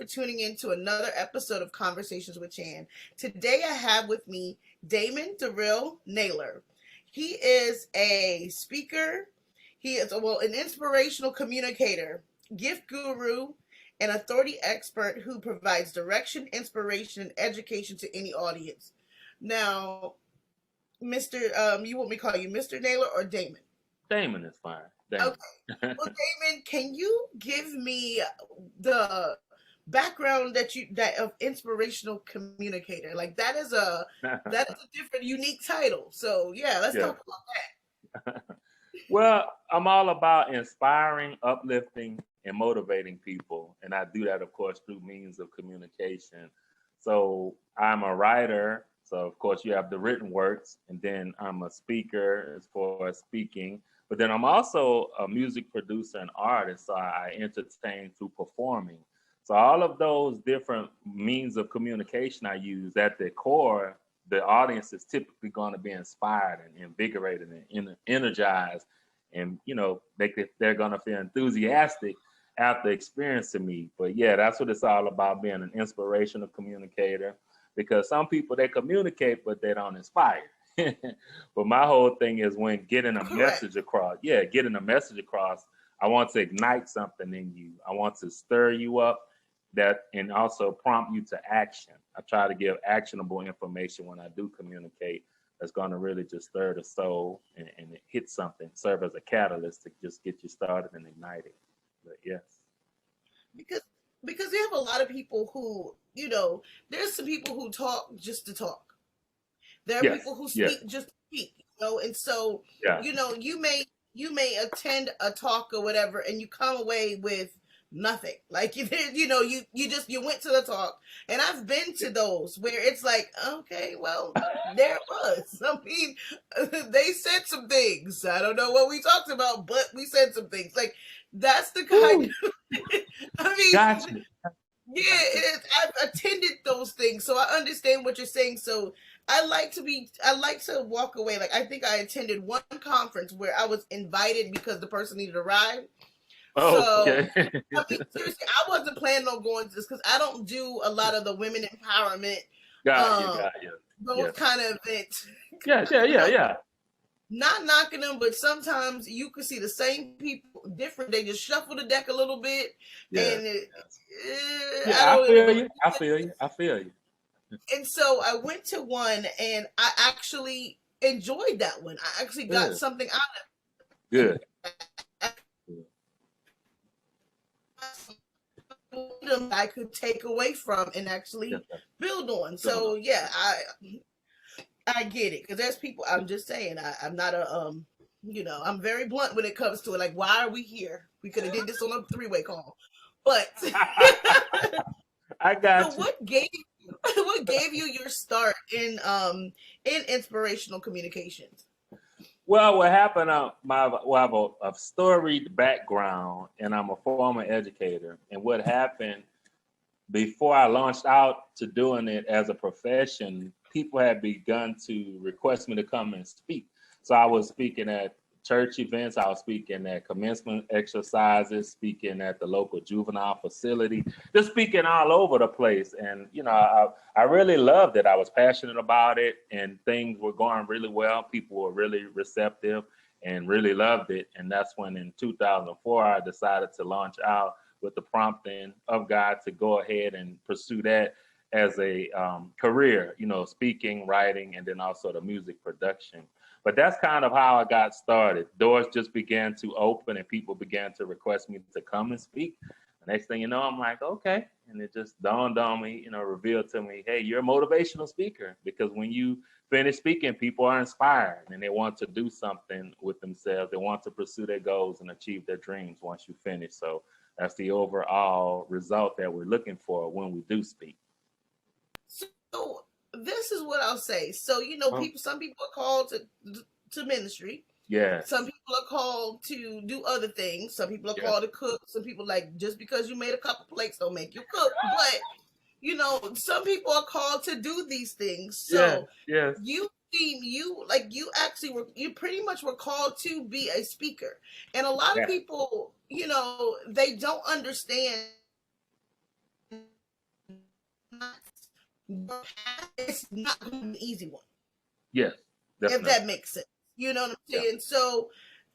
tuning in to another episode of Conversations with Chan. Today I have with me DaRil Nailer. He is a speaker. He is an inspirational communicator, gift guru, and authority expert who provides direction, inspiration, and education to any audience. Now, Mr. You want me to call you Mr. Nailer or Damon? Damon is fine. Damon. Okay. Well, Damon, can you give me the background that of inspirational communicator? Like that is a different, unique title. So yeah, let's talk about that. Well, I'm all about inspiring, uplifting, and motivating people, and I do that, of course, through means of communication. So I'm a writer. So of course you have the written works, and then I'm a speaker as far as speaking. But then I'm also a music producer and artist, so I entertain through performing. So all of those different means of communication I use, at the core, the audience is typically going to be inspired and invigorated and energized, and they're going to feel enthusiastic after experiencing me. But yeah, that's what it's all about, being an inspirational communicator, because some people, they communicate but they don't inspire. But my whole thing is, when getting a message across, I want to ignite something in you. I want to stir you up, and also prompt you to action. I try to give actionable information when I do communicate, that's going to really just stir the soul and hit something, serve as a catalyst to just get you started and ignite it. But yes. Because we have a lot of people who, there's some people who talk just to talk. There are people who speak just to speak, and so you may attend a talk or whatever, and you come away with nothing. Like you went to the talk, and I've been to those where it's like, okay, well, there it was. I mean, they said some things. I don't know what we talked about, but we said some things. Like that's the kind of. I mean, gotcha. Yeah, I've attended those things, so I understand what you're saying. So I like to walk away. Like I think I attended one conference where I was invited because the person needed a ride. Oh, okay. I mean, seriously, I wasn't planning on going to this because I don't do a lot of the women empowerment, got you. those kind of events. Yeah. Not knocking them, but sometimes you can see the same people different. They just shuffle the deck a little bit, and I feel you. And so I went to one, and I actually enjoyed that one. I actually got something out of it. Good. I could take away from and actually build on. So yeah, I get it, because there's people. I'm just saying, I'm not a I'm very blunt when it comes to it. Like, why are we here? We could have did this on a three-way call, but I got you. What gave you your start in inspirational communications? Well, what happened? I have a storied background, and I'm a former educator. And what happened, before I launched out to doing it as a profession, people had begun to request me to come and speak. So I was speaking at church events, I was speaking at commencement exercises, speaking at the local juvenile facility, just speaking all over the place. And, I really loved it. I was passionate about it, and things were going really well. People were really receptive and really loved it. And that's when in 2004, I decided to launch out with the prompting of God to go ahead and pursue that as a career, speaking, writing, and then also the music production. But that's kind of how I got started. Doors just began to open, and people began to request me to come and speak. The next thing you know, I'm like, okay. And it just dawned on me, revealed to me, hey, you're a motivational speaker. Because when you finish speaking, people are inspired and they want to do something with themselves. They want to pursue their goals and achieve their dreams once you finish. So that's the overall result that we're looking for when we do speak. So this is what I'll say. So, some people are called to ministry. Yeah. Some people are called to do other things. Some people are called to cook. Some people, like, just because you made a couple plates don't make you cook. But, some people are called to do these things. So you pretty much were called to be a speaker. And a lot of people, they don't understand it's not going to be an easy one. Yes, definitely. If that makes sense. You know what I'm saying? Yeah. So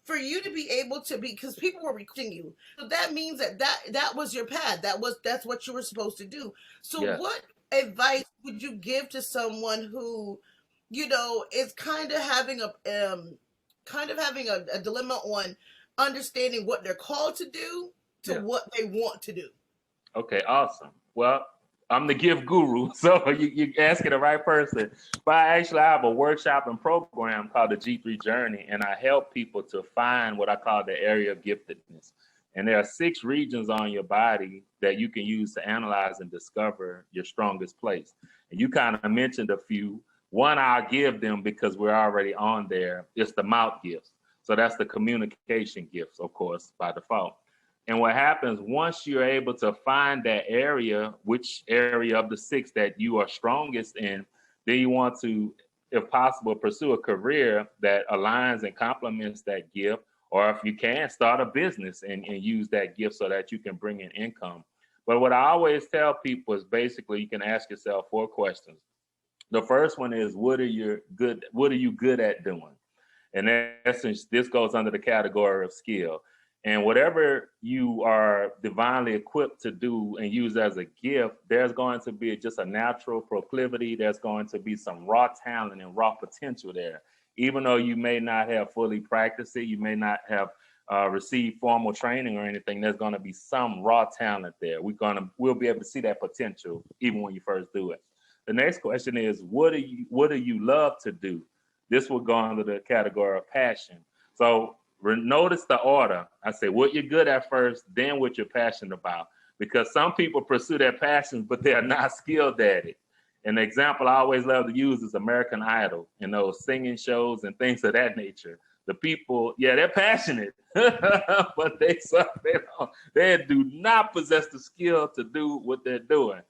for you to be able to be, because people were recruiting you, so that means that was your path. That's what you were supposed to do. So what advice would you give to someone who, is kind of having a dilemma on understanding what they're called to do to what they want to do? Okay, awesome. Well, I'm the gift guru, so you're asking the right person. But I have a workshop and program called the G3 Journey, and I help people to find what I call the area of giftedness. And there are 6 regions on your body that you can use to analyze and discover your strongest place. And you kind of mentioned a few. One I'll give them because we're already on there. It's the mouth gifts. So that's the communication gifts, of course, by default. And what happens once you're able to find that area, which area of the 6 that you are strongest in, then you want to, if possible, pursue a career that aligns and complements that gift. Or if you can, start a business and use that gift so that you can bring in income. But what I always tell people is basically you can ask yourself 4 questions. The first one is, what are you good at doing? In essence, this goes under the category of skill. And whatever you are divinely equipped to do and use as a gift, there's going to be just a natural proclivity. There's going to be some raw talent and raw potential there. Even though you may not have fully practiced it, you may not have received formal training or anything, there's going to be some raw talent there. We'll be able to see that potential even when you first do it. The next question is, what do you love to do? This will go under the category of passion. So notice the order. I say what you're good at first, then what you're passionate about. Because some people pursue their passions, but they are not skilled at it. An example I always love to use is American Idol and those singing shows and things of that nature. The people, they're passionate, but they do not possess the skill to do what they're doing.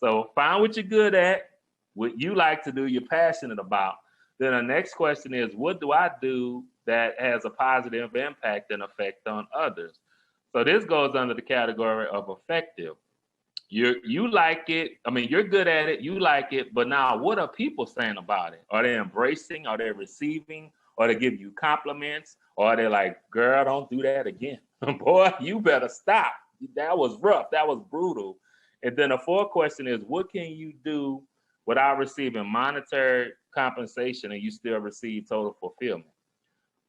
So find what you're good at, what you like to do, you're passionate about. Then the next question is, what do I do that has a positive impact and effect on others? So this goes under the category of effective. You like it. I mean, you're good at it. You like it. But now what are people saying about it? Are they embracing? Are they receiving? Or they give you compliments? Or are they like, girl, don't do that again. Boy, you better stop. That was rough. That was brutal. And then the 4th question is, what can you do without receiving monetary compensation and you still receive total fulfillment?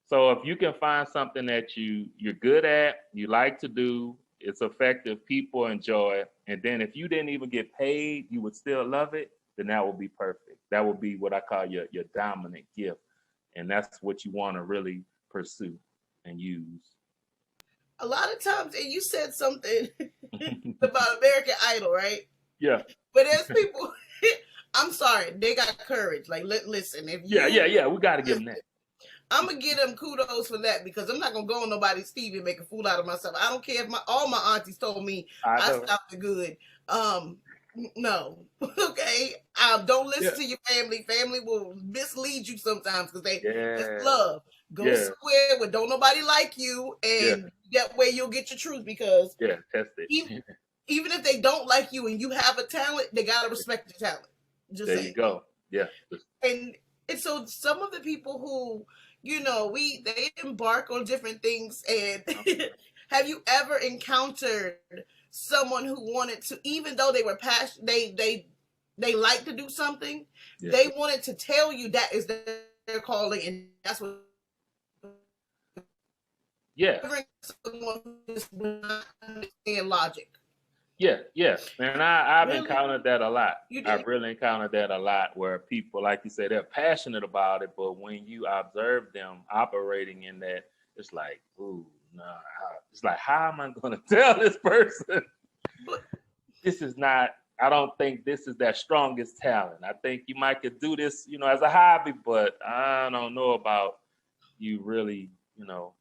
So if you can find something that you're good at, you like to do, it's effective, people enjoy it, and then if you didn't even get paid, you would still love it, then that would be perfect. That would be what I call your dominant gift. And that's what you want to really pursue and use. A lot of times, and you said something about American Idol, right? Yeah. But there's people, I'm sorry, they got courage. Like, listen, if you... Yeah, we got to give them that. I'm going to give them kudos for that because I'm not going to go on nobody's TV and make a fool out of myself. I don't care if all my aunties told me I stopped the good. No. Okay? Don't listen to your family. Family will mislead you sometimes because it's love. Go square where don't nobody like you, and that way you'll get your truth because test it. Even if they don't like you and you have a talent, they got to respect your talent. Just there saying. You go. Yeah. And so some of the people who, they embark on different things. And have you ever encountered someone who wanted to, even though they were passionate, they like to do something, they wanted to tell you that is their calling, and that's what. Someone who just not understand logic. Yeah. And I've encountered that a lot. I've really encountered that a lot where people, like you said, they're passionate about it, but when you observe them operating in that, it's like, ooh, nah. It's like, how am I going to tell this person? This is not, I don't think this is their strongest talent. I think you might could do this, as a hobby, but I don't know about you really,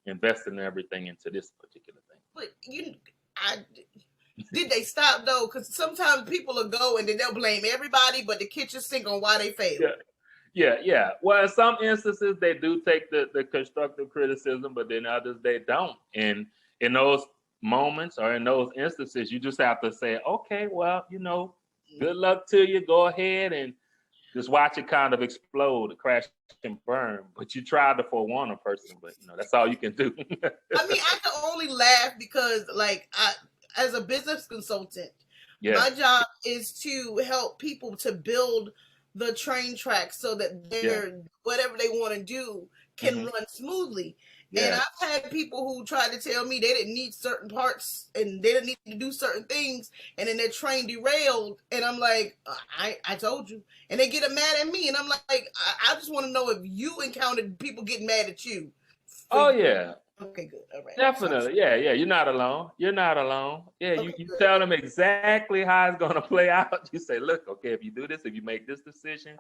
investing everything into this particular thing. But did they stop though? Because sometimes people will go and then they'll blame everybody but the kitchen sink on why they failed. Yeah. Well, in some instances they do take the constructive criticism, but then others they don't. And in those moments or in those instances, you just have to say, okay, well, good luck to you. Go ahead and just watch it kind of explode, crash and burn. But you tried to forewarn a person, but that's all you can do. I mean, I can only laugh because, like, as a business consultant, my job is to help people to build the train tracks so that their whatever they want to do can run smoothly. And I've had people who tried to tell me they didn't need certain parts and they didn't need to do certain things, and then their train derailed. And I'm like, I told you. And they get mad at me, and I'm like, I just want to know if you encountered people getting mad at you. Oh, yeah. Okay, good. All right. Definitely. Yeah. You're not alone. You're not alone. Yeah, okay, you tell them exactly how it's going to play out. You say, look, okay, if you do this, if you make this decision,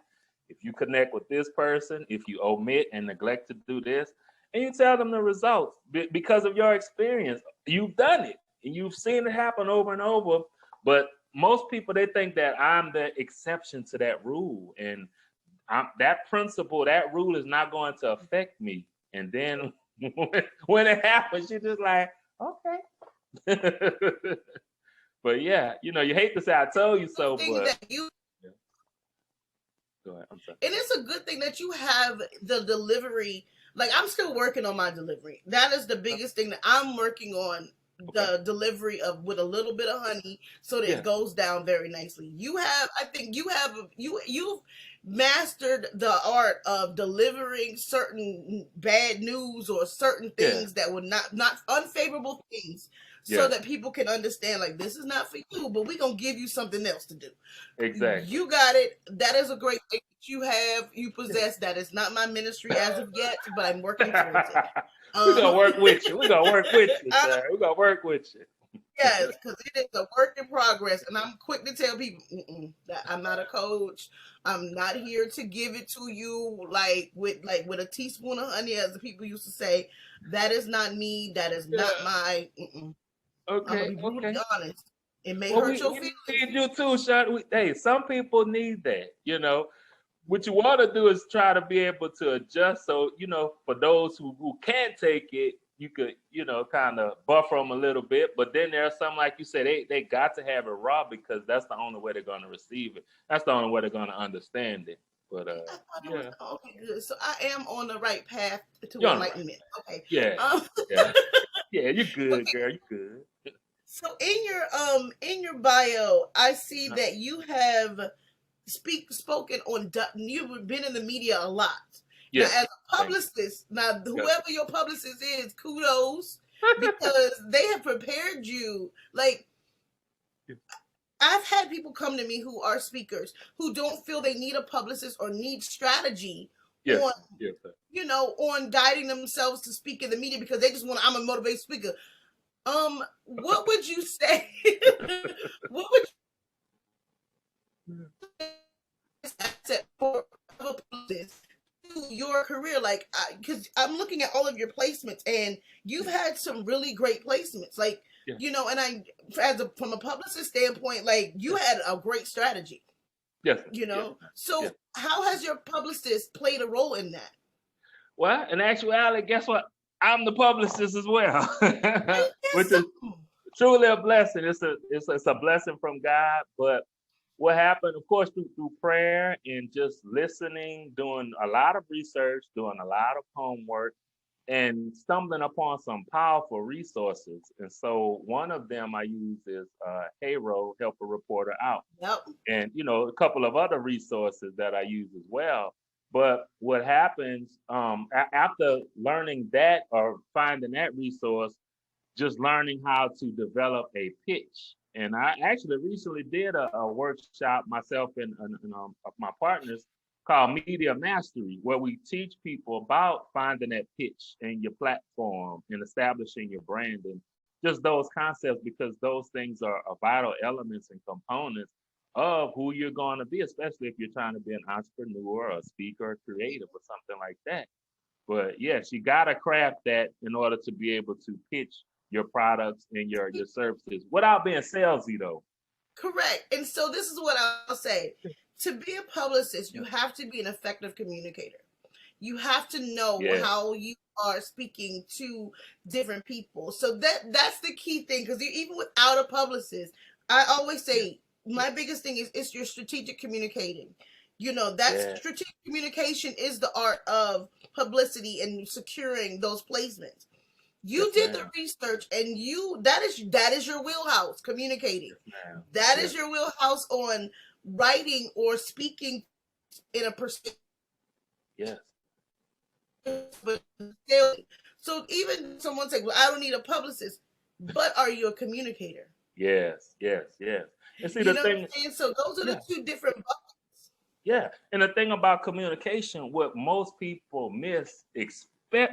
if you connect with this person, if you omit and neglect to do this, and you tell them the results because of your experience. You've done it and you've seen it happen over and over. But most people, they think that I'm the exception to that rule. And that principle, that rule is not going to affect me. And then when it happens, you're just like, okay. But yeah, you hate to say I told you so, but go ahead. I'm sorry. And it's a good thing that you have the delivery. Like, I'm still working on my delivery. That is the biggest thing that I'm working on. The delivery of with a little bit of honey so that it goes down very nicely. You've mastered the art of delivering certain bad news or certain things that would not unfavorable things so that people can understand, like, this is not for you, but we're going to give you something else to do. Exactly. You got it. That is a great thing that you possess. That is not my ministry as of yet, but I'm working towards it. We're going to work with you. We're going to work with you, sir. We're going to work with you. Yes, because it is a work in progress. And I'm quick to tell people that I'm not a coach. I'm not here to give it to you with a teaspoon of honey, as the people used to say. That is not me. That is not my. Okay. I'm gonna be brutally honest. It may hurt your feelings. We need you too, Sean. Hey, some people need that. What you want to do is try to be able to adjust. So, for those who can't take it, you could, kind of buffer them a little bit. But then there are some, like you said, they got to have it raw because that's the only way they're going to receive it. That's the only way they're going to understand it. But okay, good. So I am on the right path to enlightenment. Okay. Yeah. Yeah, you're good, girl. You're good. So in your bio, I see that you have spoken on. You've been in the media a lot. Yes. Now, as a publicist, whoever your publicist is, kudos, because they have prepared you. Like, I've had people come to me who are speakers who don't feel they need a publicist or need strategy on guiding themselves to speak in the media because they just I'm a motivated speaker. What would you say? What would you say for a publicist to your career? Like, because I'm looking at all of your placements, and you've had some really great placements. Like, and from a publicist standpoint, like, you had a great strategy. Yes. So how has your publicist played a role in that? Well, in actuality, guess what? I'm the publicist as well, which is truly a blessing. It's a blessing from God. But what happened, of course, through prayer and just listening, doing a lot of research, doing a lot of homework, and stumbling upon some powerful resources. And so one of them I use is Heyro, Help a Reporter Out. Yep. And, a couple of other resources that I use as well. But what happens after learning that or finding that resource, just learning how to develop a pitch. And I actually recently did a workshop myself and my partners called Media Mastery, where we teach people about finding that pitch and your platform and establishing your brand and just those concepts, because those things are vital elements and components of who you're going to be, especially if you're trying to be an entrepreneur or a speaker or creative or something like that. But yes, you got to craft that in order to be able to pitch your products and your services without being salesy, though. Correct. And so this is what I'll say. To be a publicist, you have to be an effective communicator. You have to know how you are speaking to different people. So that's the key thing, because even without a publicist, I always say, my biggest thing is your strategic communicating. That strategic communication is the art of publicity and securing those placements. You did the research, and that is your wheelhouse, communicating. That is your wheelhouse on writing or speaking in a perspective. Yes. But so even someone say, "Well, I don't need a publicist," but are you a communicator? Yes. And see, you know what I'm saying? So those are the two different buckets. Yeah, and the thing about communication, what most people miss,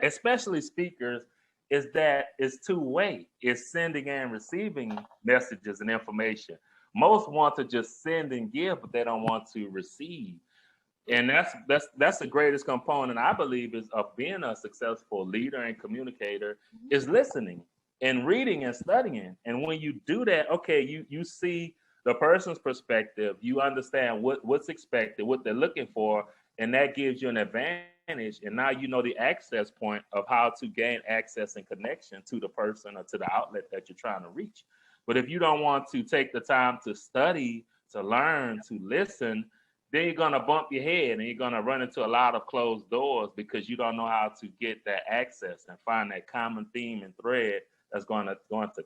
especially speakers, is that it's two-way. It's sending and receiving messages and information. Most want to just send and give, but they don't want to receive. And that's the greatest component, I believe, is of being a successful leader and communicator, is listening and reading and studying. And when you do that, okay, you see the person's perspective, you understand what's expected, what they're looking for, and that gives you an advantage. And now you know the access point of how to gain access and connection to the person or to the outlet that you're trying to reach. But if you don't want to take the time to study, to learn, to listen, then you're going to bump your head and you're going to run into a lot of closed doors because you don't know how to get that access and find that common theme and thread that's going to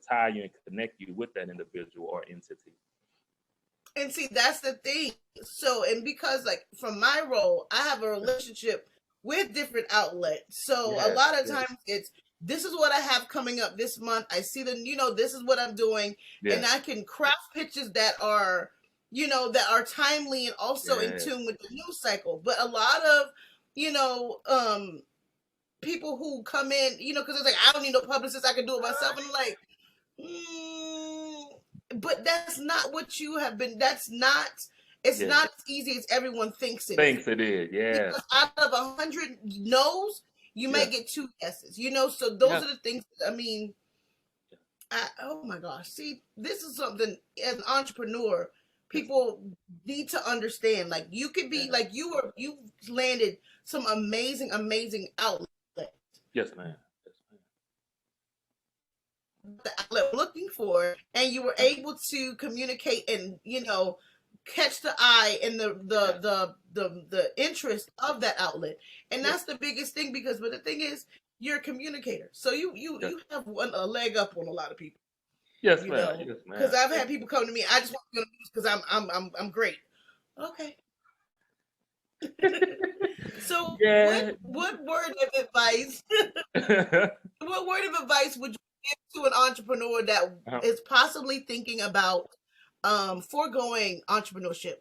tie you and connect you with that individual or entity. And see, that's the thing. So, and because like from my role, I have a relationship with different outlets. So a lot of times it's, this is what I have coming up this month. I see this is what I'm doing. And I can craft pitches that are, that are timely and also in tune with the news cycle. But a lot of, people who come in, because it's like, I don't need no publicist, I can do it myself. And I'm like, but that's not what you have been. That's not. It's not as easy as everyone thinks it is. It is, yeah. Because out of 100 no's, you may get 2 yeses. So those are the things. I mean, oh my gosh! See, this is something as an entrepreneur, people need to understand. Like you could be like you landed some amazing outlets. Yes, ma'am. The outlet looking for, and you were able to communicate and catch the eye and the interest of that outlet. And that's the biggest thing, but the thing is, you're a communicator, so you have a leg up on a lot of people. Yes, ma'am. Yes, ma'am. Because I've had people come to me, I just want to be on the news because I'm great. Okay. So what word of advice what word of advice would you give to an entrepreneur that is possibly thinking about foregoing entrepreneurship?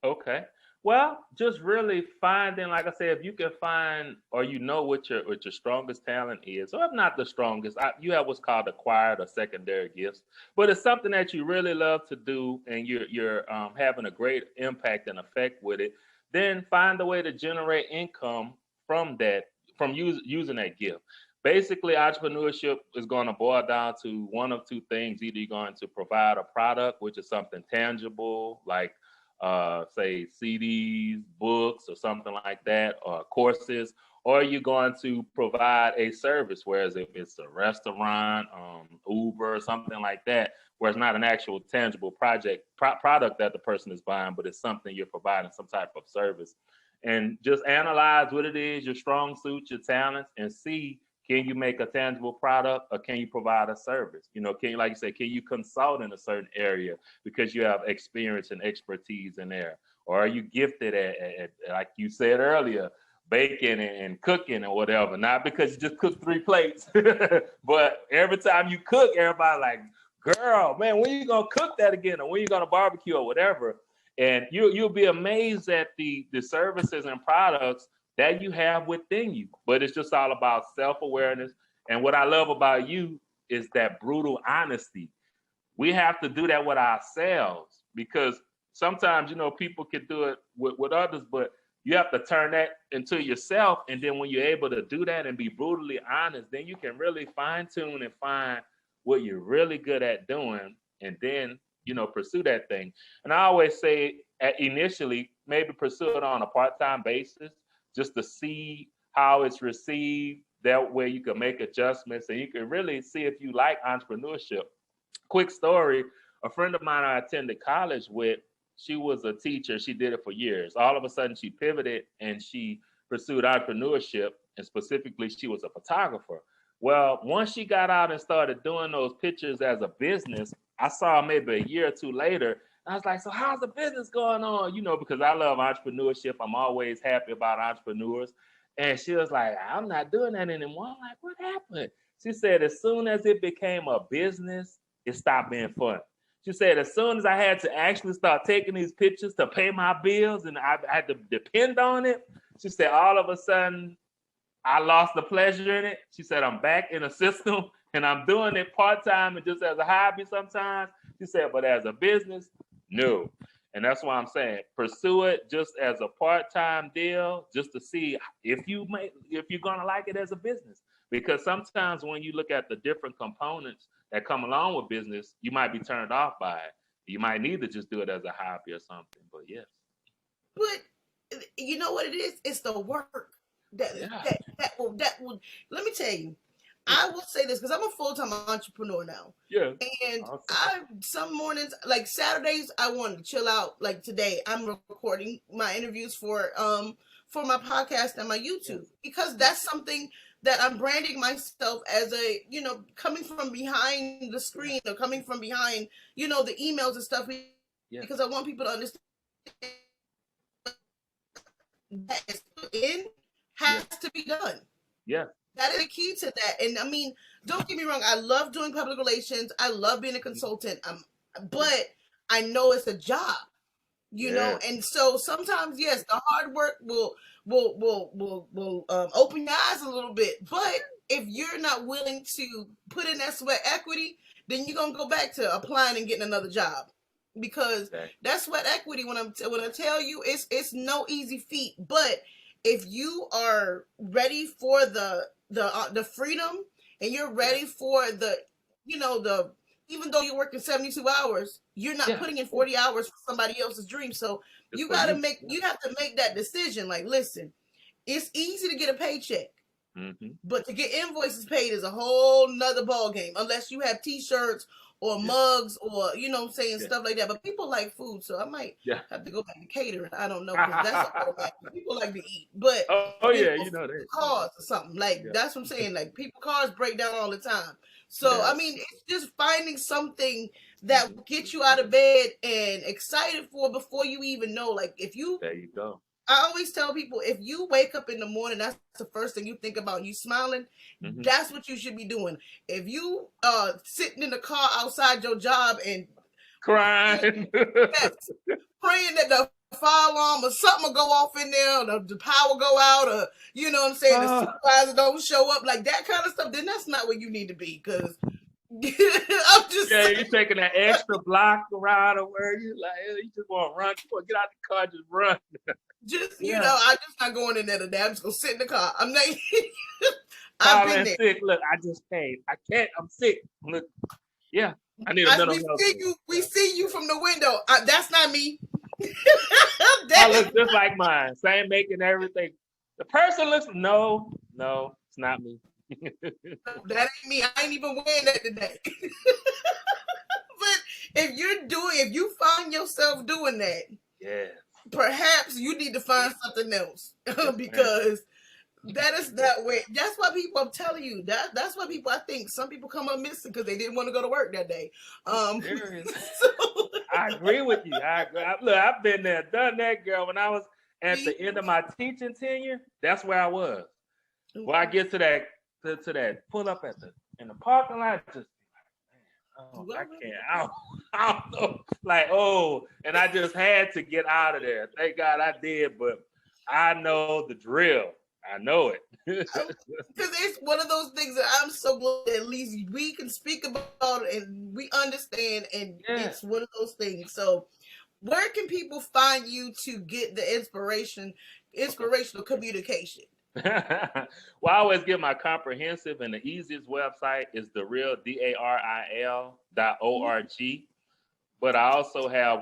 Okay. Well, just really finding, like I said, if you can find or what your strongest talent is, or if not the strongest, you have what's called acquired or secondary gifts. But it's something that you really love to do, and you're having a great impact and effect with it. Then find a way to generate income from that, from using that gift. Basically, entrepreneurship is going to boil down to one of two things. Either you're going to provide a product, which is something tangible, like say CDs, books, or something like that, or courses, or you're going to provide a service, whereas if it's a restaurant, Uber, or something like that, where it's not an actual tangible product that the person is buying, but it's something you're providing, some type of service. And just analyze what it is, your strong suits, your talents, and see, can you make a tangible product, or can you provide a service? Can you, like you say, can you consult in a certain area because you have experience and expertise in there? Or are you gifted at like you said earlier, baking and cooking or whatever? Not because you just cook 3 plates, but every time you cook, everybody like, girl, man, when you gonna cook that again? Or when you gonna barbecue or whatever? And you'll be amazed at the services and products that you have within you. But it's just all about self-awareness. And what I love about you is that brutal honesty. We have to do that with ourselves, because sometimes, people can do it with others, but you have to turn that into yourself. And then when you're able to do that and be brutally honest, then you can really fine tune and find what you're really good at doing, and then, pursue that thing. And I always say initially, maybe pursue it on a part-time basis, just to see how it's received. That way you can make adjustments and you can really see if you like entrepreneurship. Quick story, A friend of mine I attended college with, she was a teacher. She did it for years. All of a sudden, she pivoted and she pursued entrepreneurship, and specifically, she was a photographer. Well, once she got out and started doing those pictures as a business, I saw maybe a year or two later. I was like, so how's the business going on? You know, because I love entrepreneurship. I'm always happy about entrepreneurs. And she was like, I'm not doing that anymore. I'm like, what happened? She said, as soon as it became a business, it stopped being fun. She said, as soon as I had to actually start taking these pictures to pay my bills and I had to depend on it, she said, all of a sudden, I lost the pleasure in it. She said, I'm back in a system and I'm doing it part-time and just as a hobby sometimes. She said, but as a business, no. And that's why I'm saying pursue it just as a part-time deal, just to see if you're gonna like it as a business. Because sometimes when you look at the different components that come along with business, you might be turned off by it. You might need to just do it as a hobby or something. But yes. But you know what it is? It's the work that will. Let me tell you. I will say this because I'm a full-time entrepreneur now. Yeah. And awesome. Some mornings, like Saturdays, I want to chill out. Like today, I'm recording my interviews for my podcast and my YouTube because that's something that I'm branding myself as a, coming from behind the screen or coming from behind, the emails and stuff because I want people to understand that is put in has to be done. Yeah. That is the key to that. And I mean, don't get me wrong. I love doing public relations. I love being a consultant. But I know it's a job, you know. And so sometimes, yes, the hard work will open your eyes a little bit. But if you're not willing to put in that sweat equity, then you're gonna go back to applying and getting another job. Because that's sweat equity. When I tell you, it's no easy feat. But if you are ready for the freedom and you're ready for even though you're working 72 hours, you're not putting in 40 hours for somebody else's dream. So you have to make that decision. Like, listen, it's easy to get a paycheck, but to get invoices paid is a whole nother ball game unless you have t-shirts or mugs or stuff like that. But people like food, so I might have to go back to catering. I don't know, because that's automatic. People like to eat, but that cars or something like that's what I'm saying. Like cars break down all the time. So I mean, it's just finding something that will get you out of bed and excited for before you even know. Like there you go. I always tell people, if you wake up in the morning, that's the first thing you think about, you smiling, that's what you should be doing. If you sitting in the car outside your job and crying, praying that the fire alarm or something will go off in there, or the power go out, or the supervisor don't show up, like that kind of stuff, then that's not where you need to be, because I'm just you're taking that extra block around or where you just want to run. You want to get out the car, just run. I'm just not going in there today. I'm just gonna sit in the car. I'm not. I've been there. Sick. Look, I just came. I can't. I'm sick. Look, I need a mental health. We see you from the window. That's not me. I look just like mine. Same making everything. The person looks. No, it's not me. That ain't me. I ain't even wearing that today. But if you find yourself doing that, perhaps you need to find something else because that is that way. That's why people, I'm telling you, that's why people, I think some people come up missing because they didn't want to go to work that day. I agree with you. Look, I've been there, done that, girl. When I was at the end of my teaching tenure, that's where I was. When I get to that pull up in the parking lot, just I can't. I don't know. And I just had to get out of there. Thank God I did, but I know the drill. I know it. Because it's one of those things that I'm so glad at least we can speak about it and we understand, and it's one of those things. So where can people find you to get the inspirational communication? Well, I always give my comprehensive, and the easiest website is DaRil, DARIL.org. But I also have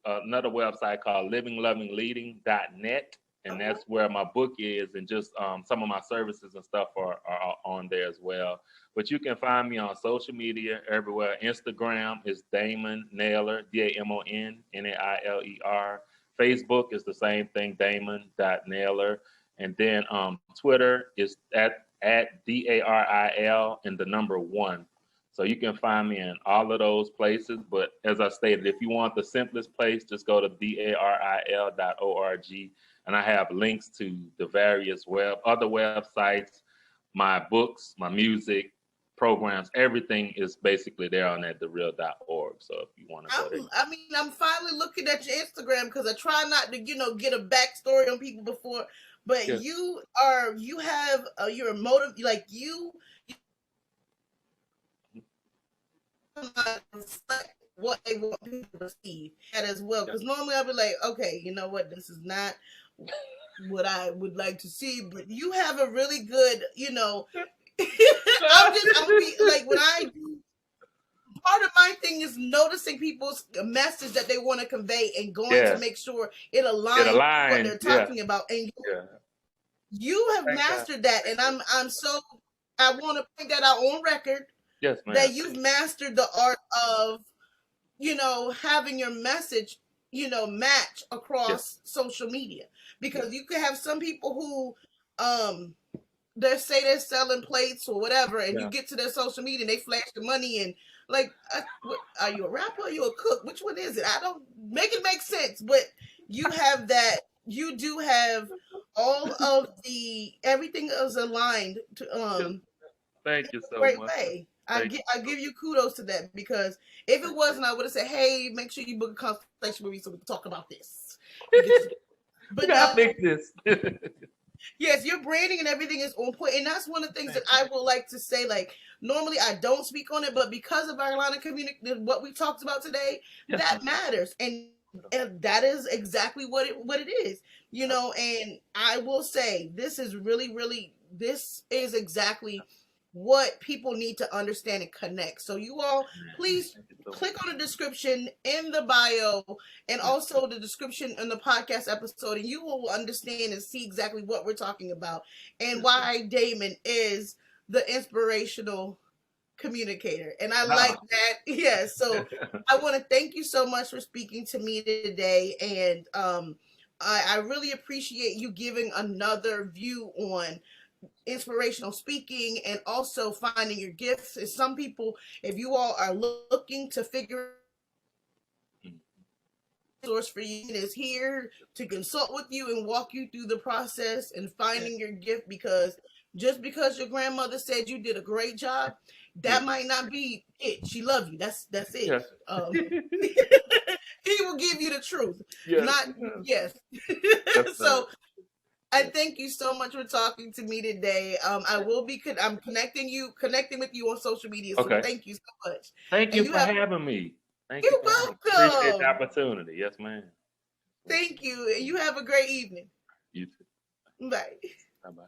another website called livinglovingleading.net. and that's where my book is, and just some of my services and stuff are on there as well. But you can find me on social media everywhere. Instagram is Damon Nailer, DamonNailer. Facebook is the same thing, Damon.Nailer. And then Twitter is at DARIL and the number 1. So you can find me in all of those places. But as I stated, if you want the simplest place, just go to DARIL.org. And I have links to the various other websites, my books, my music, programs, everything is basically there on that DaRil.org. So if you want to go there. I mean, I'm finally looking at your Instagram because I try not to, get a backstory on people before. But yes. You're a motive, like you what they want people to see that as well. Because normally I'll be like, okay, you know what, this is not what I would like to see, but you have a really good, I'm be like, when I do, part of my thing is noticing people's message that they want to convey and going to make sure it aligns with what they're talking about. And you have mastered that, and I want to point that out on record. Yes, ma'am. That you've mastered the art of, having your message, match across social media, because you could have some people who, they say they're selling plates or whatever, and you get to their social media and they flash the money and like, are you a rapper? Are you a cook? Which one is it? I don't make it make sense, but you have that. You do have all of everything is aligned to Thank you so great much. Way. I give you kudos to that, because if it wasn't, I would have said, hey, make sure you book a consultation with me so we can talk about this. But I think this. Yes, your branding and everything is on point. And that's one of the things that I would like to say. Like, normally I don't speak on it, but because of our line of communication, what we talked about today, that matters. And that is exactly what it is, and I will say, this is exactly what people need to understand and connect. So you all, please click on the description in the bio and also the description in the podcast episode, and you will understand and see exactly what we're talking about and why Damon is the inspirational communicator. And I like that. Yeah. So I want to thank you so much for speaking to me today. And I really appreciate you giving another view on inspirational speaking and also finding your gifts. And some people, if you all are looking to figure source for you, is here to consult with you and walk you through the process and finding your gift, because just because your grandmother said you did a great job, that might not be it. She loves you. That's it. Yes. He will give you the truth. Yes. So I thank you so much for talking to me today. I'm connecting with you on social media. So thank you so much. Thank you for having me. You're welcome. Appreciate the opportunity. Yes, ma'am. Thank you. And you have a great evening. You too. Bye. Bye-bye.